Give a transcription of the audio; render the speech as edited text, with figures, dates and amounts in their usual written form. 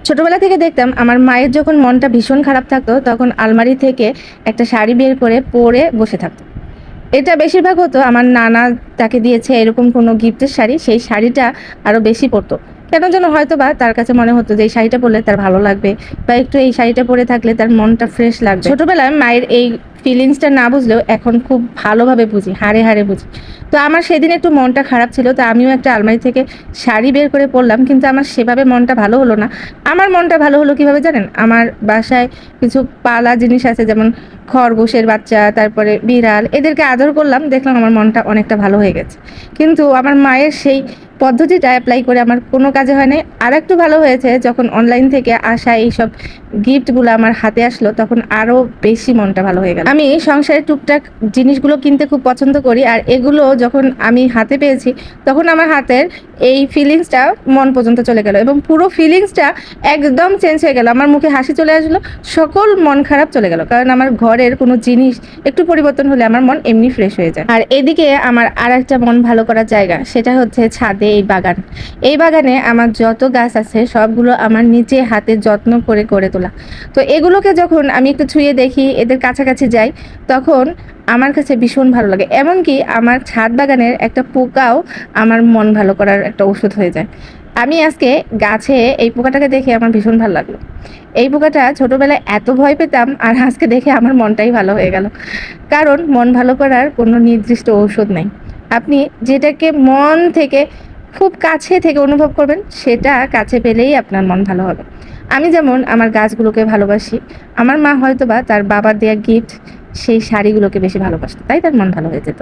ছোটবেলা থেকে দেখতাম আমার মায়ের যখন মনটা ভীষণ খারাপ থাকতো তখন আলমারি থেকে একটা শাড়ি বের করে পরে বসে থাকতো। এটা বেশিরভাগ হতো আমার নানা তাকে দিয়েছে এরকম কোনো গিফটের শাড়ি, সেই শাড়িটা আরো বেশি পরতো। কেন যেন হয়তোবা তার কাছে মনে হতো যে এই শাড়িটা পরলে তার ভালো লাগবে বা একটু এই শাড়িটা পরে থাকলে তার মনটা ফ্রেশ লাগবে। ছোটবেলায় মায়ের এই ফিলিংসটা না বুঝলেও এখন খুব ভালোভাবে বুঝি, হাড়ে হাড়ে বুঝি। তো আমার সেদিন একটু মনটা খারাপ ছিল, তো আমিও একটা আলমারি থেকে শাড়ি বের করে পরলাম, কিন্তু আমার সেভাবে মনটা ভালো হলো না। আমার মনটা ভালো হলো কিভাবে জানেন? আমার বাসায় কিছু পালা জিনিস আছে, যেমন খরগোশের বাচ্চা, তারপরে বিড়াল, এদেরকে আদর করলাম, দেখলাম আমার মনটা অনেকটা ভালো হয়ে গেছে। কিন্তু আমার মায়ের সেই পদ্ধতিটা অ্যাপ্লাই করে আমার কোনো কাজে হয় নাই। আর একটু ভালো হয়েছে যখন অনলাইন থেকে আসা এইসব গিফটগুলো আমার হাতে আসলো, তখন আরও বেশি মনটা ভালো হয়ে গেল। আমি সংসারের টুকটাক জিনিসগুলো কিনতে খুব পছন্দ করি, আর এগুলো যখন আমি হাতে পেয়েছি তখন আমার হাতের এই ফিলিংসটা মন পর্যন্ত চলে গেল এবং পুরো ফিলিংসটা একদম চেঞ্জ হয়ে গেল। আমার মুখে হাসি চলে আসলো, সকল মন খারাপ চলে গেল, কারণ আমার ঘরের কোনো জিনিস একটু পরিবর্তন হলে আমার মন এমনি ফ্রেশ হয়ে যায়। আর এদিকে আমার আর একটা মন ভালো করার জায়গা, সেটা হচ্ছে ছাদে এই বাগান। এই বাগানে আমার যত গাছ আছে সবগুলো আমার নিজে হাতে যত্ন করে করে তোলা। তো এগুলোকে যখন আমি একটু ছুঁয়ে দেখি, এদের কাছাকাছি যাই, তখন আমার কাছে ভীষণ ভালো লাগে। এমনকি আমার ছাদ বাগানের একটা পোকাও আমার মন ভালো করার একটা ওষুধ হয়ে যায়। আমি আজকে গাছে এই পোকাটাকে দেখে আমার ভীষণ ভালো লাগলো। এই পোকাটা ছোটবেলায় এত ভয় পেতাম, আর আজকে দেখে আমার মনটাই ভালো হয়ে গেল। কারণ মন ভালো করার কোনো নির্দিষ্ট ঔষধ নেই। আপনি যেটাকে মন থেকে খুব কাছে থেকে অনুভব করবেন, সেটা কাছে পেলেই আপনার মন ভালো হবে। আমি যেমন আমার গাছগুলোকে ভালোবাসি, আমার মা হয়তোবা তার বাবার দেয়া গিফট সেই শাড়িগুলোকে বেশি ভালোবাসতো, তাই তার মন ভালো হয়ে যেত।